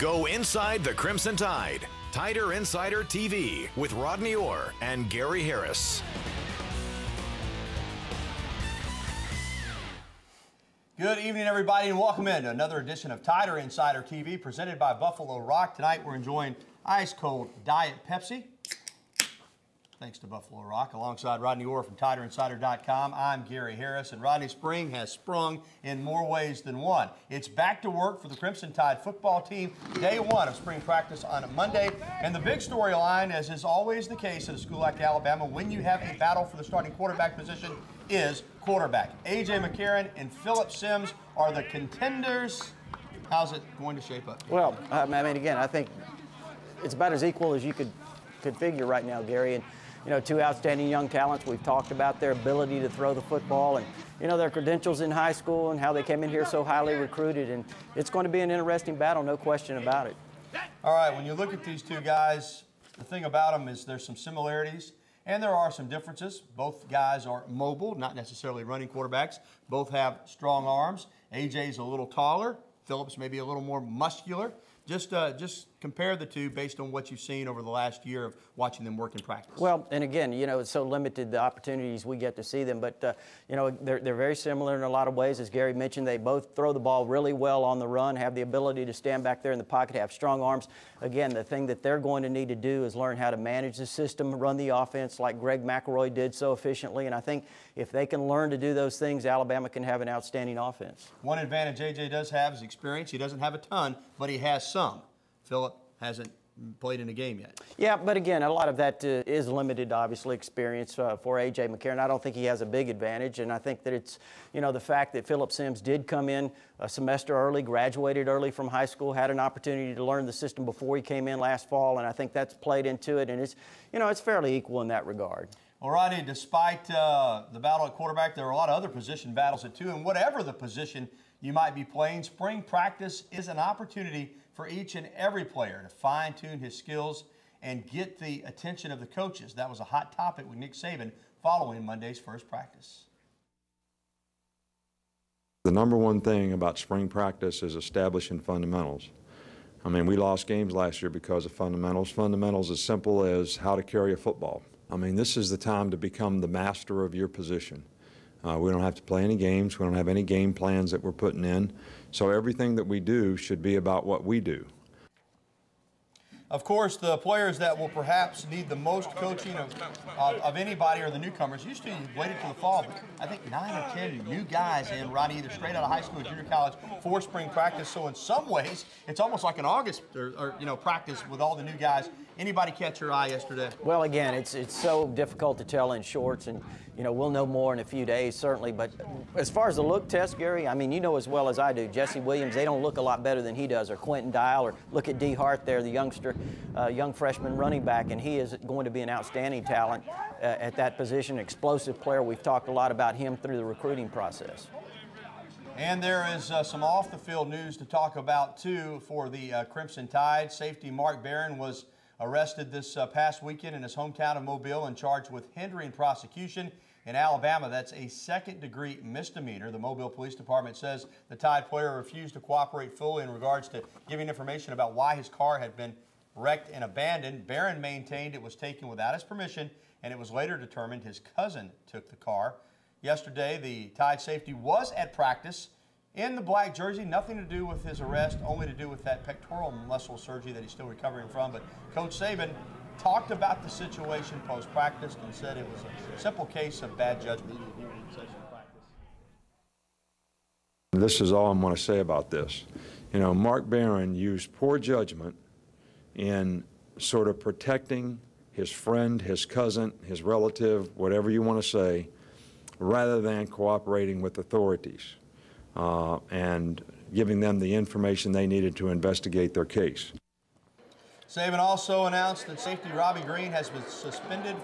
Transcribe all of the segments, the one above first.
Go inside the Crimson Tide. Tider Insider TV with Rodney Orr and Gary Harris. Good evening, everybody, and welcome in to another edition of Tider Insider TV presented by Buffalo Rock. Tonight we're enjoying ice-cold Diet Pepsi. Thanks to Buffalo Rock. Alongside Rodney Orr from TiderInsider.com, I'm Gary Harris, and Rodney, spring has sprung in more ways than one. It's back to work for the Crimson Tide football team. Day one of spring practice on a Monday, and the big storyline, as is always the case at a school like Alabama, when you have a battle for the starting quarterback position, is quarterback. A.J. McCarron and Phillip Sims are the contenders. How's it going to shape up? Well, I mean, again, I think it's about as equal as you could figure right now, Gary. And you know, two outstanding young talents. We've talked about their ability to throw the football and, you know, their credentials in high school and how they came in here so highly recruited. And it's going to be an interesting battle, no question about it. All right, when you look at these two guys, the thing about them is there's some similarities and there are some differences. Both guys are mobile, not necessarily running quarterbacks. Both have strong arms. AJ's a little taller. Phillips maybe a little more muscular. Just compare the two based on what you've seen over the last year of watching them work in practice. Well, and again, you know, it's so limited the opportunities we get to see them, but you know, they're very similar in a lot of ways. As Gary mentioned, they both throw the ball really well on the run, have the ability to stand back there in the pocket, have strong arms. Again, the thing that they're going to need to do is learn how to manage the system, run the offense like Greg McElroy did so efficiently, and I think if they can learn to do those things, Alabama can have an outstanding offense. One advantage AJ does have is experience. He doesn't have a ton, but he has some. Phillip hasn't played in a game yet. Yeah, but again, a lot of that is limited, obviously, experience for A.J. McCarron. I don't think he has a big advantage, and I think that it's, you know, the fact that Phillip Sims did come in a semester early, graduated early from high school, had an opportunity to learn the system before he came in last fall, and I think that's played into it, and it's, you know, it's fairly equal in that regard. Well, Rodney, despite the battle at quarterback, there are a lot of other position battles at two, and whatever the position you might be playing, spring practice is an opportunity for each and every player to fine-tune his skills and get the attention of the coaches. That was a hot topic with Nick Saban following Monday's first practice. The number one thing about spring practice is establishing fundamentals. I mean, we lost games last year because of fundamentals. Fundamentals as simple as how to carry a football. I mean, this is the time to become the master of your position. We don't have to play any games. We don't have any game plans that we're putting in. So everything that we do should be about what we do. Of course, the players that will perhaps need the most coaching of anybody are the newcomers. Usually you waited till the fall, but I think 9 or 10 new guys in, Rodney, either straight out of high school or junior college for spring practice. So in some ways, it's almost like an August or you know, practice with all the new guys. Anybody catch your eye yesterday? Well, again, it's so difficult to tell in shorts, and you know, we'll know more in a few days, certainly. But as far as the look test, Gary, I mean, you know as well as I do, Jesse Williams, they don't look a lot better than he does, or Quentin Dial, or look at D. Hart there, the youngster, young freshman running back, and he is going to be an outstanding talent at that position, explosive player. We've talked a lot about him through the recruiting process. And there is some off-the-field news to talk about, too, for the Crimson Tide. Safety Mark Barron was arrested this past weekend in his hometown of Mobile and charged with hindering prosecution. In Alabama, that's a second-degree misdemeanor. The Mobile Police Department says the Tide player refused to cooperate fully in regards to giving information about why his car had been wrecked and abandoned. Barron maintained it was taken without his permission, and it was later determined his cousin took the car. Yesterday, the Tide safety was at practice in the black jersey. Nothing to do with his arrest, only to do with that pectoral muscle surgery that he's still recovering from. But Coach Saban talked about the situation post-practice and said it was a simple case of bad judgment. This is all I'm going to say about this. You know, Mark Barron used poor judgment in sort of protecting his friend, his cousin, his relative, whatever you want to say, rather than cooperating with authorities and giving them the information they needed to investigate their case. Saban also announced that safety Robbie Green has been suspended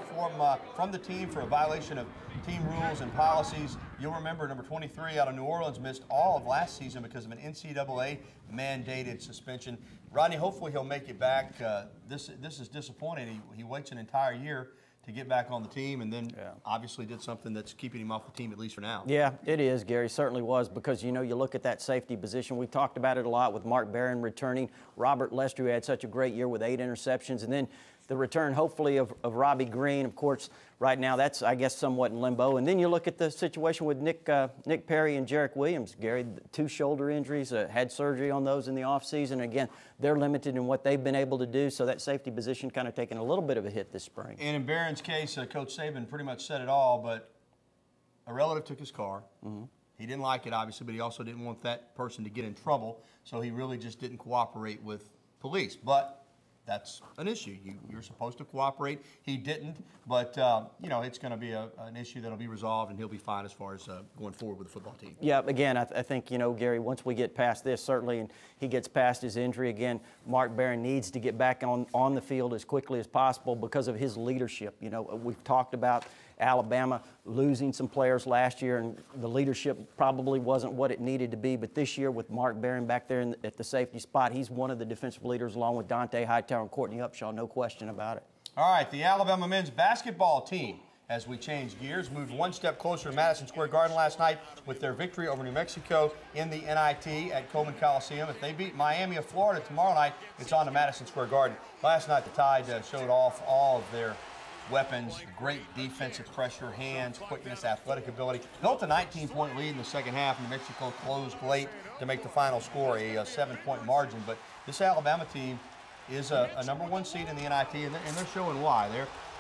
from the team for a violation of team rules and policies. You'll remember number 23 out of New Orleans missed all of last season because of an NCAA mandated suspension. Rodney, hopefully he'll make it back. This is disappointing. He waits an entire year to get back on the team, and then obviously did something that's keeping him off the team, at least for now. Yeah, it is, Gary. Certainly was, because, you know, you look at that safety position. We talked about it a lot with Mark Barron returning. Robert Lester, who had such a great year with 8 interceptions. And then the return, hopefully, of Robbie Green. Of course, right now that's, I guess, somewhat in limbo. And then you look at the situation with Nick Perry and Jarek Williams. Gary, 2 shoulder injuries, had surgery on those in the offseason. Again, they're limited in what they've been able to do, so that safety position kind of taking a little bit of a hit this spring. And in Barron's case, Coach Saban pretty much said it all, but a relative took his car. He didn't like it, obviously, but he also didn't want that person to get in trouble, so he really just didn't cooperate with police. But that's an issue. You're supposed to cooperate. He didn't, but you know, it's going to be an issue that'll be resolved, and he'll be fine as far as going forward with the football team. Yeah, again, I think, you know, Gary, once we get past this, certainly, and he gets past his injury, again, Mark Barron needs to get back on the field as quickly as possible because of his leadership. You know, we've talked about Alabama losing some players last year, and the leadership probably wasn't what it needed to be. But this year, with Mark Barron back there at the safety spot, he's one of the defensive leaders, along with Dante Hightower and Courtney Upshaw, no question about it. All right, the Alabama men's basketball team, as we change gears, moved one step closer to Madison Square Garden last night with their victory over New Mexico in the NIT at Coleman Coliseum. If they beat Miami of Florida tomorrow night, it's on to Madison Square Garden. Last night, the Tide showed off all of their weapons, great defensive pressure, hands, quickness, athletic ability. Built a 19-point lead in the second half. New Mexico closed late to make the final score a 7-point margin. But this Alabama team is a #1 seed in the NIT, and they're showing why.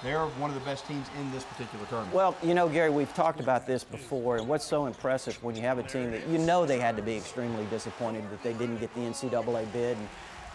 They're one of the best teams in this particular tournament. Well, you know, Gary, we've talked about this before, and what's so impressive when you have a team that you know they had to be extremely disappointed that they didn't get the NCAA bid,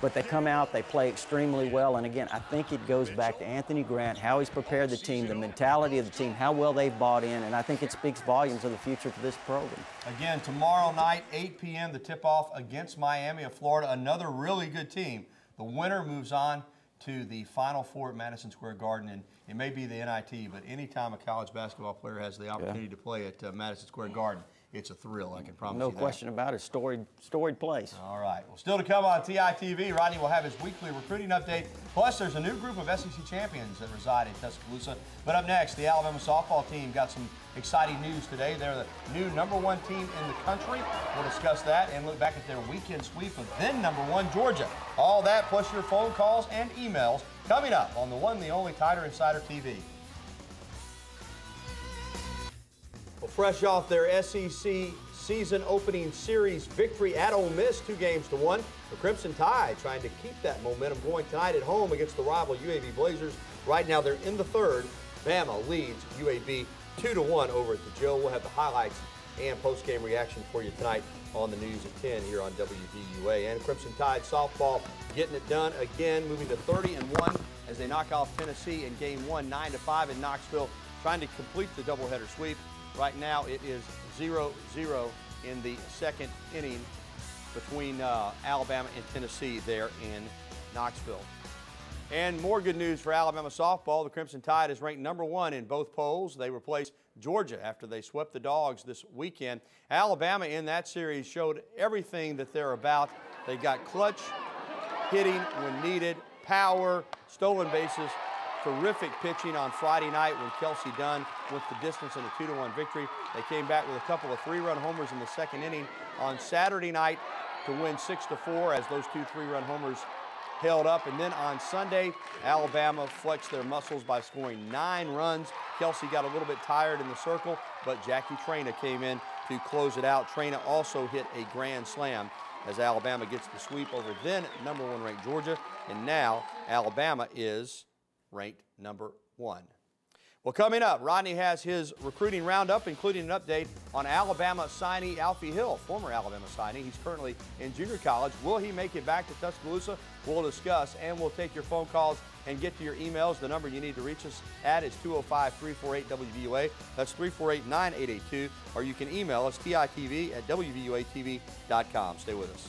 but they come out, they play extremely well, and again, I think it goes back to Anthony Grant, how he's prepared the team, the mentality of the team, how well they've bought in, and I think it speaks volumes of the future for this program. Again, tomorrow night, 8 p.m., the tip-off against Miami of Florida, another really good team. The winner moves on to the Final Four at Madison Square Garden, and it may be the NIT, but anytime a college basketball player has the opportunity to play at Madison Square Garden, it's a thrill, I can promise you that. No question about it. Storied place. All right. Well, still to come on Titv, Rodney will have his weekly recruiting update. Plus, there's a new group of SEC champions that reside in Tuscaloosa. But up next, the Alabama softball team got some exciting news today. They're the new #1 team in the country. We'll discuss that and look back at their weekend sweep of then #1 Georgia. All that plus your phone calls and emails coming up on the one, the only Tider Insider TV. Well, fresh off their SEC season opening series victory at Ole Miss, 2-1, the Crimson Tide trying to keep that momentum going tonight at home against the rival UAB Blazers. Right now they're in the third. Bama leads UAB 2-1 over at the Joe. We'll have the highlights and post-game reaction for you tonight on the news at 10 here on WVUA. And Crimson Tide softball getting it done again, moving to 30-1 as they knock off Tennessee in game 1, 9-5 in Knoxville, trying to complete the doubleheader sweep. Right now it is 0-0 in the second inning between Alabama and Tennessee there in Knoxville. And more good news for Alabama softball. The Crimson Tide is ranked #1 in both polls. They replaced Georgia after they swept the Dogs this weekend. Alabama in that series showed everything that they're about. They got clutch hitting when needed, power, stolen bases, terrific pitching on Friday night when Kelsey Dunn went the distance in a 2-1 victory. They came back with a couple of 3-run homers in the second inning on Saturday night to win 6-4 as those 2 3-run homers held up. And then on Sunday, Alabama flexed their muscles by scoring 9 runs. Kelsey got a little bit tired in the circle, but Jackie Traina came in to close it out. Traina also hit a grand slam as Alabama gets the sweep over then #1 ranked Georgia. And now Alabama is ranked #1. Well, coming up, Rodney has his recruiting roundup, including an update on Alabama signee Alfie Hill, former Alabama signee. He's currently in junior college. Will he make it back to Tuscaloosa? We'll discuss, and we'll take your phone calls and get to your emails. The number you need to reach us at is 205-348-WVUA. That's 348-9882. Or you can email us, TITV@WVUATV.com. Stay with us.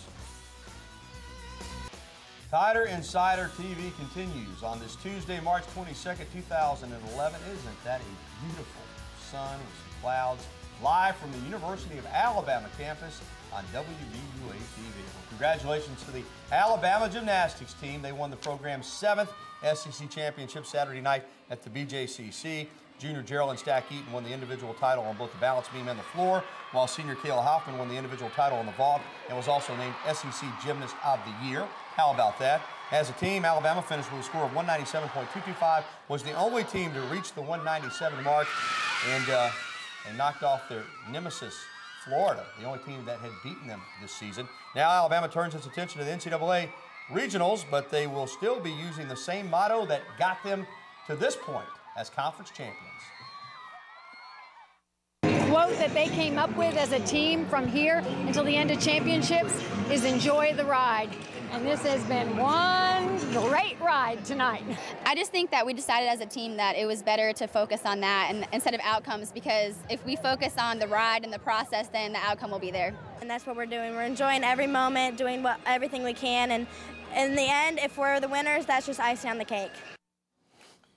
Tider Insider TV continues on this Tuesday, March 22nd, 2011. Isn't that a beautiful sun with some clouds? Live from the University of Alabama campus, on WVUA TV. Well, congratulations to the Alabama gymnastics team. They won the program's 7th SEC championship Saturday night at the BJCC. Junior Geraldine Stack Eaton won the individual title on both the balance beam and the floor, while senior Kayla Hoffman won the individual title on the vault and was also named SEC Gymnast of the Year. How about that? As a team, Alabama finished with a score of 197.225, was the only team to reach the 197 mark, and knocked off their nemesis, Florida, the only team that had beaten them this season. Now Alabama turns its attention to the NCAA regionals, but they will still be using the same motto that got them to this point as conference champions. Quote that they came up with as a team from here until the end of championships is enjoy the ride. And this has been one great ride tonight. I just think that we decided as a team that it was better to focus on that and instead of outcomes, because if we focus on the ride and the process, then the outcome will be there. And that's what we're doing. We're enjoying every moment, doing everything we can, and in the end, if we're the winners, that's just icing on the cake.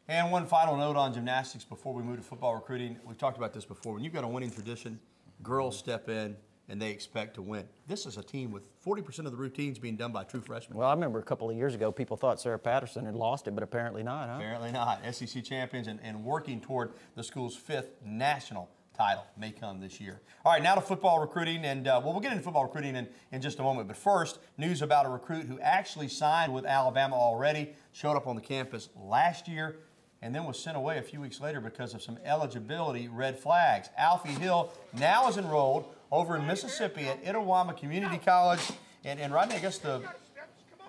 And one final note on gymnastics before we move to football recruiting. We've talked about this before. When you've got a winning tradition, girls step in and they expect to win. This is a team with 40% of the routines being done by true freshmen. Well, I remember a couple of years ago, people thought Sarah Patterson had lost it, but apparently not, huh? Apparently not. SEC champions and working toward the school's 5th national title may come this year. All right, now to football recruiting, and we'll get into football recruiting in just a moment. But first, news about a recruit who actually signed with Alabama already, showed up on the campus last year, and then was sent away a few weeks later because of some eligibility red flags. Alfie Hill now is enrolled over in Mississippi at Itawamba Community College. And Rodney, I guess the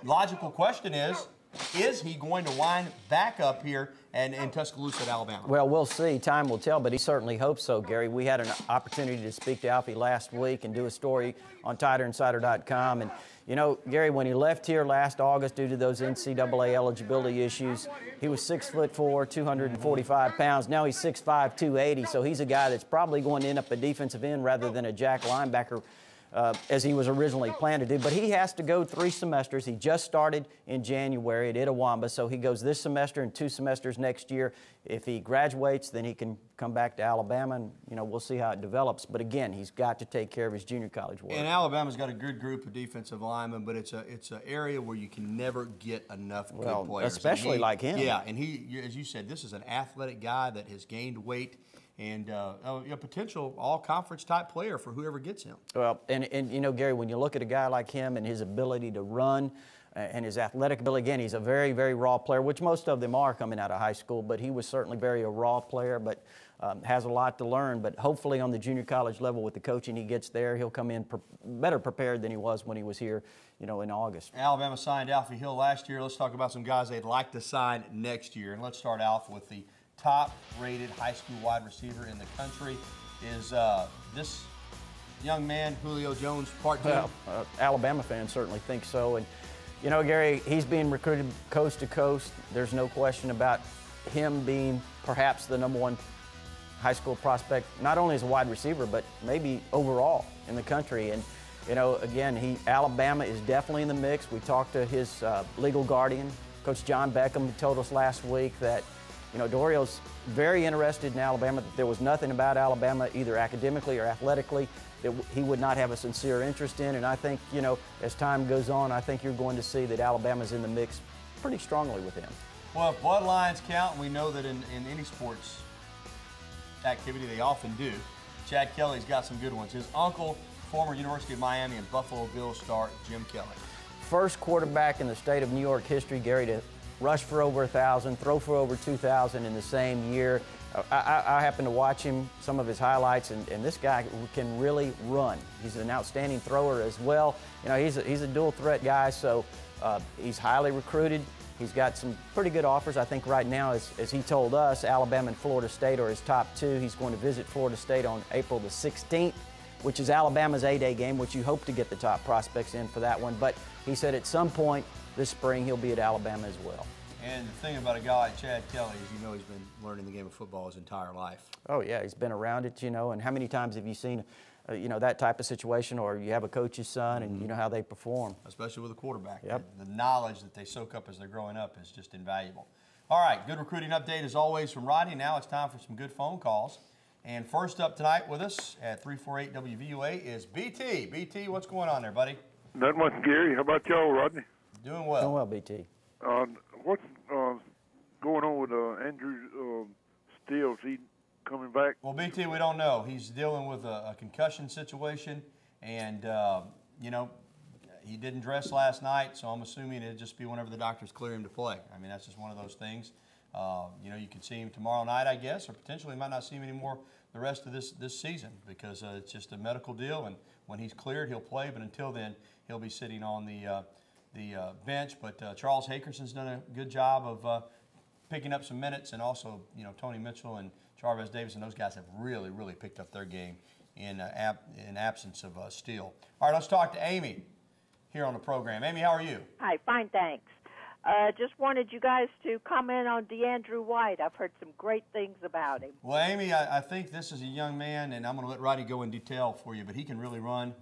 logical question is he going to wind back up here in Tuscaloosa at Alabama? Well, we'll see. Time will tell, but he certainly hopes so, Gary. We had an opportunity to speak to Alfie last week and do a story on TiderInsider.com. And, you know, Gary, when he left here last August due to those NCAA eligibility issues, he was 6'4", 245 pounds. Now he's 6'5", 280, so he's a guy that's probably going to end up a defensive end rather than a jack linebacker, as he was originally planned to do. But he has to go 3 semesters. He just started in January at Itawamba, so he goes this semester and 2 semesters next year. If he graduates, then he can come back to Alabama, and, you know, we'll see how it develops. But again, he's got to take care of his junior college work. And Alabama's got a good group of defensive linemen, but it's an area where you can never get enough good players. Especially like him. Yeah, and he, as you said, this is an athletic guy that has gained weight, and a potential all-conference type player for whoever gets him. Well, and you know, Gary, when you look at a guy like him and his ability to run and his athletic ability, again, he's a very, very raw player, which most of them are coming out of high school, but he was certainly a raw player, but has a lot to learn. But hopefully on the junior college level with the coaching he gets there, he'll come in better prepared than he was when he was here, you know, in August. Alabama signed Alfie Hill last year. Let's talk about some guys they'd like to sign next year. And let's start off with the top-rated high school wide receiver in the country. Is this young man, Julio Jones, part 2? Well, Alabama fans certainly think so. And, you know, Gary, he's being recruited coast to coast. There's no question about him being perhaps the #1 high school prospect, not only as a wide receiver, but maybe overall in the country. And, you know, again, Alabama is definitely in the mix. We talked to his legal guardian, Coach John Beckham, who told us last week that, you know, Dorio's very interested in Alabama, that there was nothing about Alabama, either academically or athletically, that he would not have a sincere interest in. And I think, you know, as time goes on, I think you're going to see that Alabama's in the mix pretty strongly with him. Well, if bloodlines count, and we know that in any sports activity they often do, Chad Kelly's got some good ones. His uncle, former University of Miami and Buffalo Bills star Jim Kelly. First Quarterback in the state of New York history, Gary, to rush for over 1,000, throw for over 2,000 in the same year. I happen to watch him, some of his highlights, and this guy can really run. He's an outstanding thrower as well. You know, he's a dual threat guy, so he's highly recruited. He's got some pretty good offers. I think right now, as he told us, Alabama and Florida State are his top 2. He's going to visit Florida State on April the 16th, which is Alabama's A-Day game, which you hope to get the top prospects in for that one. But he said at some point this spring he'll be at Alabama as well. And the thing about a guy like Chad Kelly is, you know, he's been learning the game of football his entire life. Oh, yeah, he's been around it, you know, and how many times have you seen, you know, that type of situation, or you have a coach's son and you know how they perform. Especially with a quarterback. Yep. The knowledge that they soak up as they're growing up is just invaluable. All right, good recruiting update as always from Rodney. Now it's time for some good phone calls. And first up tonight with us at 348 WVUA is BT. BT, what's going on there, buddy? Not much, Gary. How about y'all, Rodney? Doing well. Doing well, BT. What's going on with Andrew Steele? Is he coming back? Well, BT, we don't know. He's dealing with a concussion situation, and, you know, he didn't dress last night, so I'm assuming it'd just be whenever the doctors clear him to play. I mean, that's just one of those things. You know, you could see him tomorrow night, I guess, or potentially might not see him anymore the rest of this season because it's just a medical deal, and when he's cleared, he'll play, but until then, he'll be sitting on the bench. But Charles Hakerson's done a good job of picking up some minutes, and also, you know, Tony Mitchell and Jarvis Davis and those guys have really, really picked up their game in absence of Steele. All right, let's talk to Amy here on the program. Amy, how are you? Hi, fine, thanks. Just wanted you guys to comment on DeAndrew White. I've heard some great things about him. Well, Amy, I think this is a young man, and I'm going to let Rodney go in detail for you, but he can really run.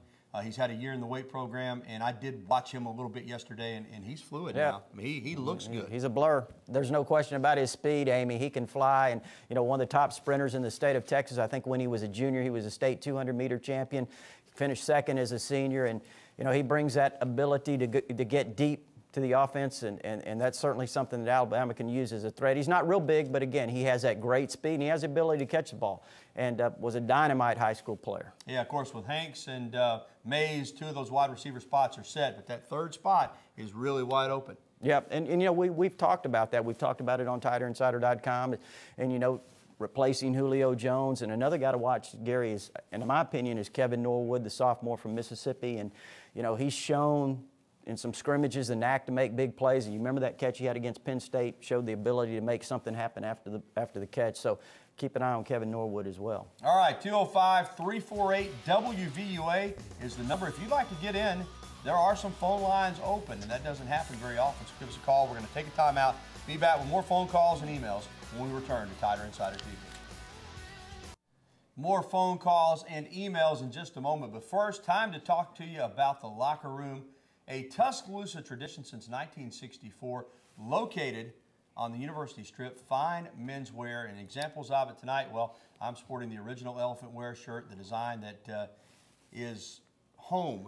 He's had a year in the weight program, and I did watch him a little bit yesterday, and he's fluid now. I mean, he looks good. He's a blur. There's no question about his speed, Amy. He can fly, and, you know, one of the top sprinters in the state of Texas. I think when he was a junior, he was a state 200-meter champion, finished second as a senior, and, you know, he brings that ability to get deep to the offense, and that's certainly something that Alabama can use as a threat. He's not real big, but again, he has that great speed, and he has the ability to catch the ball, and was a dynamite high school player. Yeah, of course, with Hanks and Mays, two of those wide receiver spots are set, but that third spot is really wide open. Yep, and you know, we've talked about that. We've talked about it on TiderInsider.com, and you know, replacing Julio Jones. And another guy to watch, Gary, is, in my opinion, is Kevin Norwood, the sophomore from Mississippi, and you know, he's shown in some scrimmages the knack to make big plays. And you remember that catch he had against Penn State, showed the ability to make something happen after the catch. So keep an eye on Kevin Norwood as well. All right, 205-348-WVUA is the number. If you'd like to get in, there are some phone lines open, and that doesn't happen very often, so give us a call. We're going to take a timeout, be back with more phone calls and emails when we return to Tider Insider TV. More phone calls and emails in just a moment, but first, time to talk to you about the locker room, a Tuscaloosa tradition since 1964, located on the University Strip, fine menswear, and examples of it tonight. Well, I'm sporting the original elephant wear shirt, the design that is home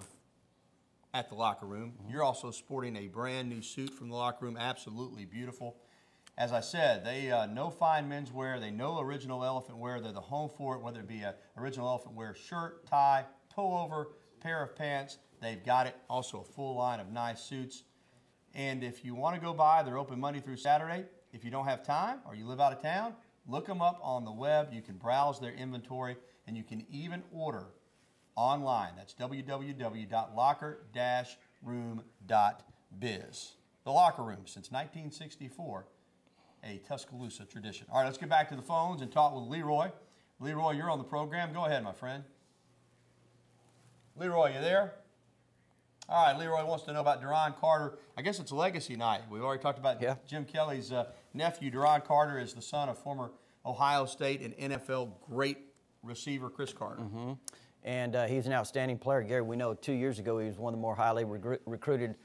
at the locker room. You're also sporting a brand new suit from the locker room, absolutely beautiful. As I said, they know fine menswear, they know original elephant wear, they're the home for it, whether it be an original elephant wear shirt, tie, pullover, pair of pants, they've got it. Also a full line of nice suits. And if you want to go by, they're open Monday through Saturday. If you don't have time or you live out of town, look them up on the web. You can browse their inventory, and you can even order online. That's www.locker-room.biz. The Locker Room, since 1964, a Tuscaloosa tradition. All right, let's get back to the phones and talk with Leroy. Leroy, you're on the program. Go ahead, my friend. Leroy, you there? All right, Leroy wants to know about Duron Carter. I guess it's legacy night. We've already talked about Jim Kelly's nephew. Duron Carter is the son of former Ohio State and NFL great receiver Chris Carter. And he's an outstanding player. Gary, we know 2 years ago he was one of the more highly recruited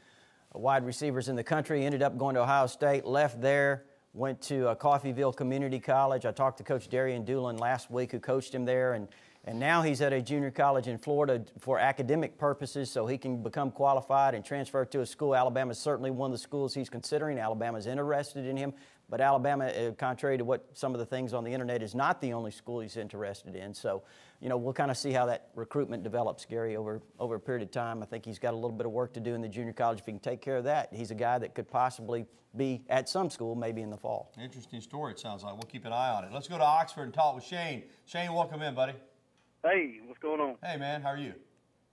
wide receivers in the country. He ended up going to Ohio State, left there, went to Coffeyville Community College. I talked to Coach Darian Doolin last week, who coached him there, and now he's at a junior college in Florida for academic purposes, so he can become qualified and transfer to a school. Alabama is certainly one of the schools he's considering. Alabama's interested in him, but Alabama, contrary to what some of the things on the internet, is not the only school he's interested in. So, you know, we'll kind of see how that recruitment develops, Gary, over a period of time. I think he's got a little bit of work to do in the junior college. If he can take care of that, he's a guy that could possibly be at some school maybe in the fall. Interesting story, it sounds like. We'll keep an eye on it. Let's go to Oxford and talk with Shane. Shane, welcome in, buddy. Hey, what's going on? Hey, man, how are you?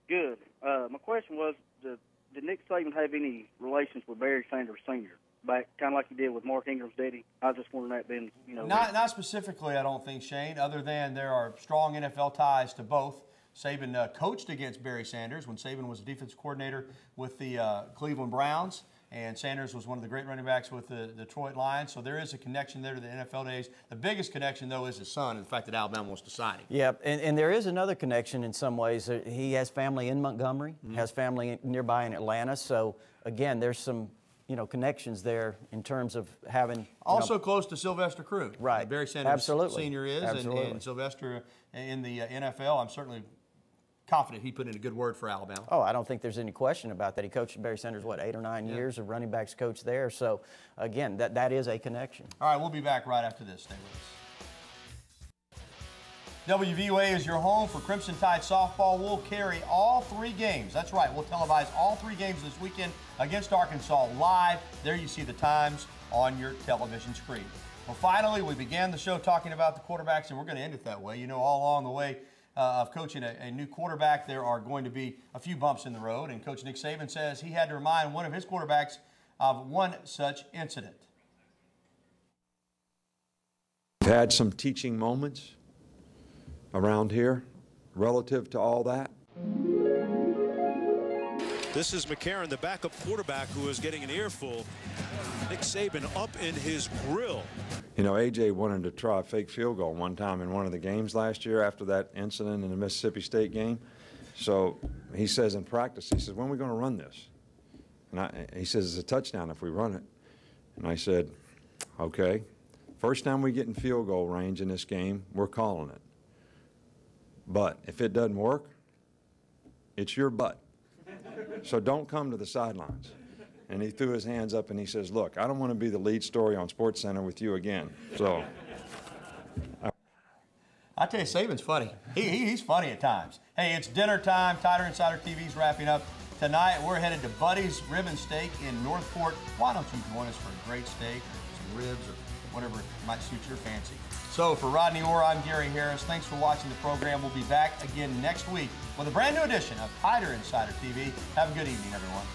Good. My question was, did Nick Saban have any relations with Barry Sanders Sr., back kind of like he did with Mark Ingram's daddy? I was just wondering that being, you know. Not specifically, I don't think, Shane, other than there are strong NFL ties to both. Saban coached against Barry Sanders when Saban was a defensive coordinator with the Cleveland Browns. And Sanders was one of the great running backs with the Detroit Lions. So there is a connection there to the NFL days. The biggest connection, though, is his son and the fact that Alabama wants to sign him. Yeah, and there is another connection in some ways. He has family in Montgomery, has family nearby in Atlanta. So, again, there's some, connections there in terms of having also close to Sylvester Crew. Right. Barry Sanders Absolutely. Senior is, Absolutely. and Sylvester in the NFL. I'm certainly confident he put in a good word for Alabama. Oh, I don't think there's any question about that. He coached Barry Sanders, what, 8 or 9 years of running backs coach there. So, again, that is a connection. All right, we'll be back right after this. Stay with us. WVUA is your home for Crimson Tide softball. We'll carry all 3 games. That's right, we'll televise all 3 games this weekend against Arkansas live. There you see the times on your television screen. Well, finally, we began the show talking about the quarterbacks, and we're going to end it that way. You know, all along the way of coaching a new quarterback, there are going to be a few bumps in the road, and Coach Nick Saban says he had to remind one of his quarterbacks of one such incident. We've had some teaching moments around here relative to all that. This is McCarron, the backup quarterback, who is getting an earful. Nick Saban up in his grill. You know, A.J. wanted to try a fake field goal one time in one of the games last year after that incident in the Mississippi State game. So he says in practice, he says, when are we going to run this? And he says, it's a touchdown if we run it. And I said, okay. First time we get in field goal range in this game, we're calling it. But if it doesn't work, it's your butt. So don't come to the sidelines. And he threw his hands up and he says, look, I don't want to be the lead story on SportsCenter with you again. So I tell you, Saban's funny. He's funny at times. Hey, it's dinner time. Tider Insider TV's wrapping up. Tonight, we're headed to Buddy's Rib and Steak in Northport. Why don't you join us for a great steak or some ribs or whatever might suit your fancy. So for Rodney Orr, I'm Gary Harris. Thanks for watching the program. We'll be back again next week with a brand new edition of Tider Insider TV. Have a good evening, everyone.